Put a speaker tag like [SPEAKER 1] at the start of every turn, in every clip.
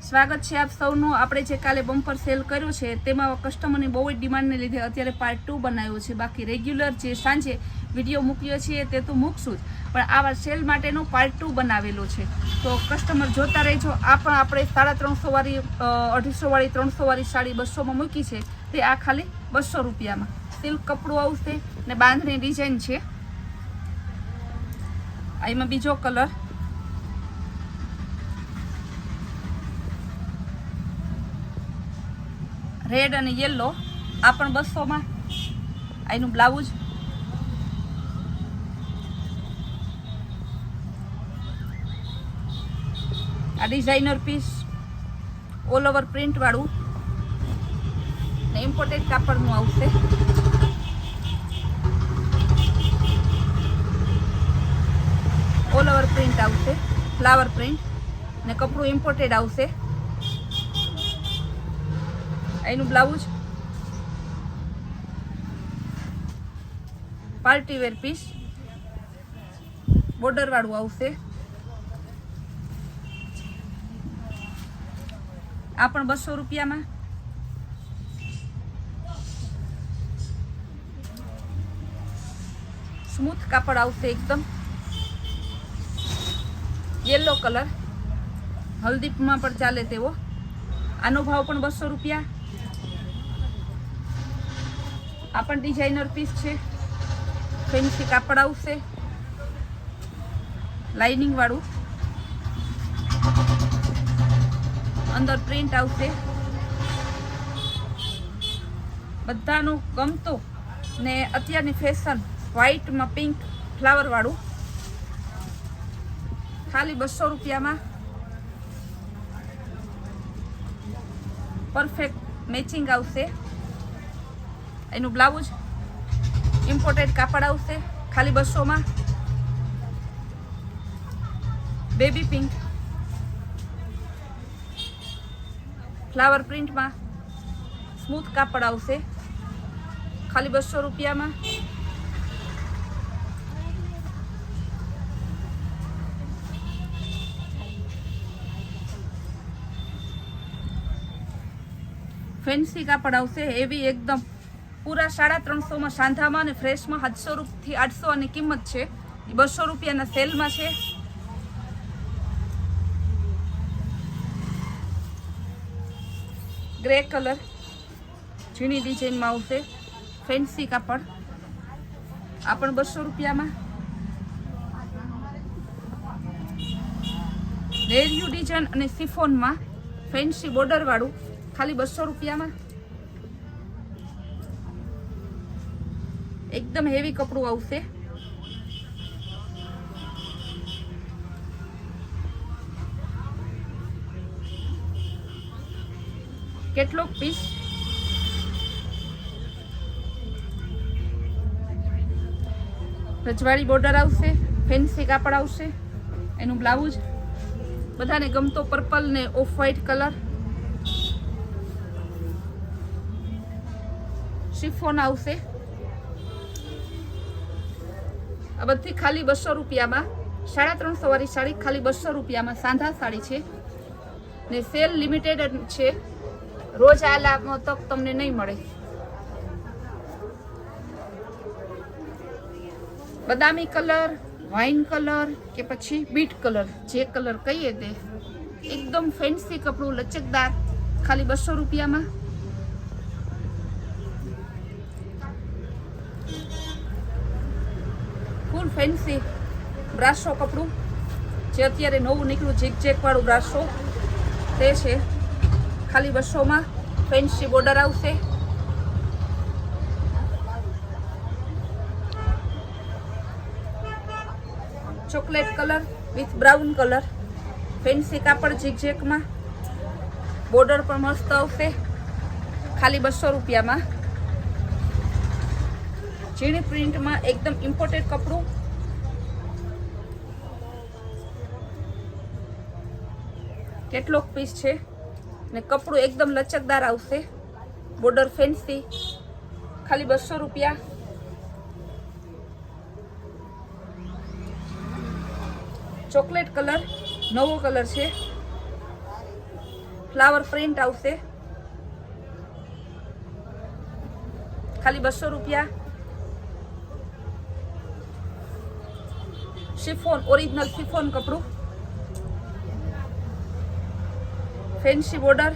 [SPEAKER 1] સ્વાગત છે આપ સૌનું। આપણે જે કાલે બમ્પર સેલ કર્યો છે તેમાં કસ્ટમરની બહુ જ ડિમાન્ડને લીધે અત્યારે પાર્ટ 2 બનાવ્યો છે। બાકી રેગ્યુલર જે સાંજે વિડીયો મૂક્યો છે તે તો મૂકશું જ, પણ આવા સેલ માટેનો પાર્ટ 2 બનાવેલો છે, તો કસ્ટમર જોતા રહેજો। આ પણ આપણે 350 વાળી 250 વાળી 300 વાળી સાડી 200માં મૂકી છે, તે આ ખાલી 200 રૂપિયામાં સિલ્ક કપડું આવશે ને બાંધણી ડિઝાઇન છે। એમાં બીજો કલર રેડ અને યેલો, આ પણ 200માં। એનું બ્લાઉઝ આ designer piece all over print વાળું ને ઇમ્પોર્ટેડ કાપડનું આવશે। ઓલ ઓવર પ્રિન્ટ આવશે, ફ્લાવર પ્રિન્ટ ને કપડું ઇમ્પોર્ટેડ આવશે। એનું blouse party wear piece border વાળું આવશે। આ પણ 200 રૂપિયામાં। સ્મૂથ કાપડ આવશે એકદમ, યેલો કલર હલ્દીમાં પણ ચાલે તેવો। આનો ભાવ પણ 200 રૂપિયા। આ પણ ડિઝાઇનર પીસ છે, ફેન્સી કાપડ આવશે, લાઇનિંગ વાળું, અંદર પ્રિન્ટ આવશે। બધાનું ગમતું ને અત્યારની ફેશન વ્હાઈટમાં પિંક ફ્લાવર વાળું, ખાલી 200 રૂપિયામાં। પરફેક્ટ મેચિંગ આવશે। એનું બ્લાઉઝ ઇમ્પોર્ટેડ કાપડ આવશે, ખાલી 200માં। બેબી પિંક ફ્લાવર પ્રિન્ટમાં સ્મૂથ કાપડ આવશે, ખાલી 200 રૂપિયામાં। ફેન્સી કાપડ આવશે, હેવી એકદમ, પૂરા 350માં સાંધામાં અને ફ્રેશમાં 700 થી 800 અને કિંમત છે, 200 રૂપિયાના સેલમાં છે। ગ્રે કલર ઝીણી ડિઝાઇનમાં આવશે, ફેન્સી કાપડ, આ પણ 200 રૂપિયામાં। રેડિયો ડિઝાઇન અને સિફોનમાં ફેન્સી બોર્ડર વાળું, ખાલી 200 રૂપિયામાં। એકદમ હેવી કપડું આવશે। કેટલોક પીસ રજવાડી બોર્ડર આવશે, ફેન્સી કાપડ આવશે। એનું બ્લાઉઝ બધાને ગમતો પર્પલ ને ઓફ વ્હાઈટ કલર, શિફોન આવશે। આ બધી ખાલી 200 રૂપિયામાં। 350 વાળી સાડી ખાલી 200 રૂપિયામાં સાંધા સાડી છે ને સેલ લિમિટેડ છે, રોજ આ લાભ તક તમને નહીં મળે। બદામી કલર, વાઇન કલર કે પછી બીટ કલર, જે કલર કહીએ તે, એકદમ ફેન્સી કપડું લચકદાર, ખાલી 200 રૂપિયામાં। ફૂલ ફેન્સી બ્રાસો કપડું, જે અત્યારે નવું નીકળ્યું ઝીકઝેક વાળું બ્રાસો, તે છે, ખાલી 200માં। ફેન્સી બોર્ડર આવશે, chocolate colour with brown colour, fancy કાપડ ઝીકઝેકમાં, બોર્ડર પણ મસ્ત આવશે, ખાલી 200 રૂપિયામાં। ઝીણી પ્રિન્ટમાં એકદમ ઇમ્પોર્ટેડ કપડું, કેટલોક પીસ છે ને કપડું એકદમ લચકદાર આવશે, બોર્ડર ફેન્સી, ખાલી 200 રૂપિયા। ચોકલેટ કલર નવો કલર છે, ફ્લાવર પ્રિન્ટ આવશે, ખાલી 200 રૂપિયા. શિફોન, ઓરિજિનલ શિફોન કપડું, ફેન્સી બોર્ડર,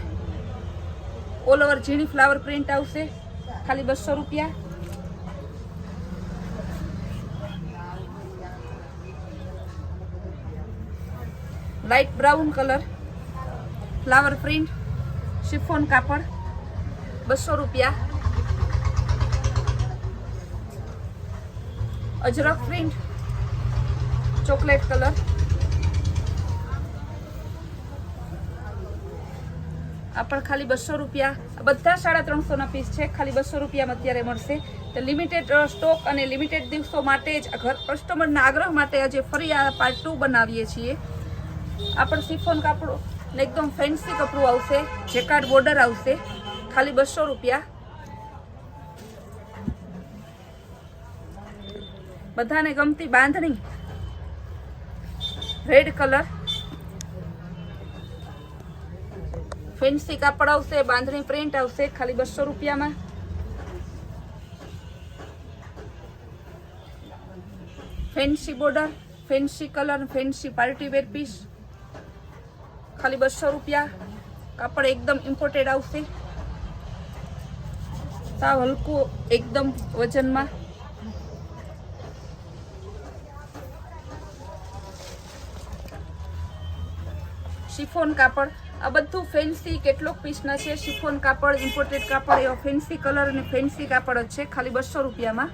[SPEAKER 1] ઓલ ઓવર ઝીણી ફ્લાવર પ્રિન્ટ આવશે, ખાલી 200 રૂપિયા. Light brown colour, flower print, chiffon કાપડ, 200 રૂપિયા. અજરક પ્રિન્ટ, ચોકલેટ કલર, આ પણ ખાલી 200 રૂપિયા. બધા 350 ના પીસ છે, ખાલી 200 રૂપિયામાં અત્યારે મળશે. તો લિમિટેડ સ્ટોક અને લિમિટેડ દિવસો માટે જ ઘર કસ્ટમરના આગ્રહ માટે આજે ફરી આ પાર્ટ 2 બનાવીએ છીએ. આ પણ શિફોન કાપડું ને એકદમ ફેન્સી કપડું આવશે, જેકાર્ડ બોર્ડર આવશે, ખાલી 200 રૂપિયા. બધાને ગમતી બાંધણી, રેડ કલર, ફેન્સી કાપડ આવશે, બાંધણી પ્રિન્ટ આવશે, ખાલી 200 રૂપિયામાં. Fancy border, fancy colour, fancy party wear piece, ખાલી 200 રૂપિયા. કાપડ એકદમ ઇમ્પોર્ટેડ આવશે, સાવ હલકું એકદમ વજનમાં. શિફોન કાપડ, આ બધું ફેન્સી કેટલોક પીસના છે. શિફોન કાપડ, ઇમ્પોર્ટેડ કાપડ, એવા ફેન્સી કલર અને ફેન્સી કાપડ જ છે, ખાલી 200 રૂપિયામાં.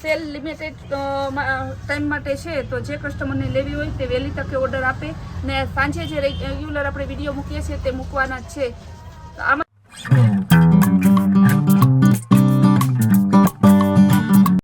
[SPEAKER 1] સેલ લિમિટેડ ટાઈમ માટે છે, તો જે કસ્ટમરને લેવી હોય તે વહેલી તકે ઓર્ડર આપે ને સાંજે જે રેગ્યુલર આપણે વિડીયો મૂકીએ છીએ તે મૂકવાના જ છે. તો આમાં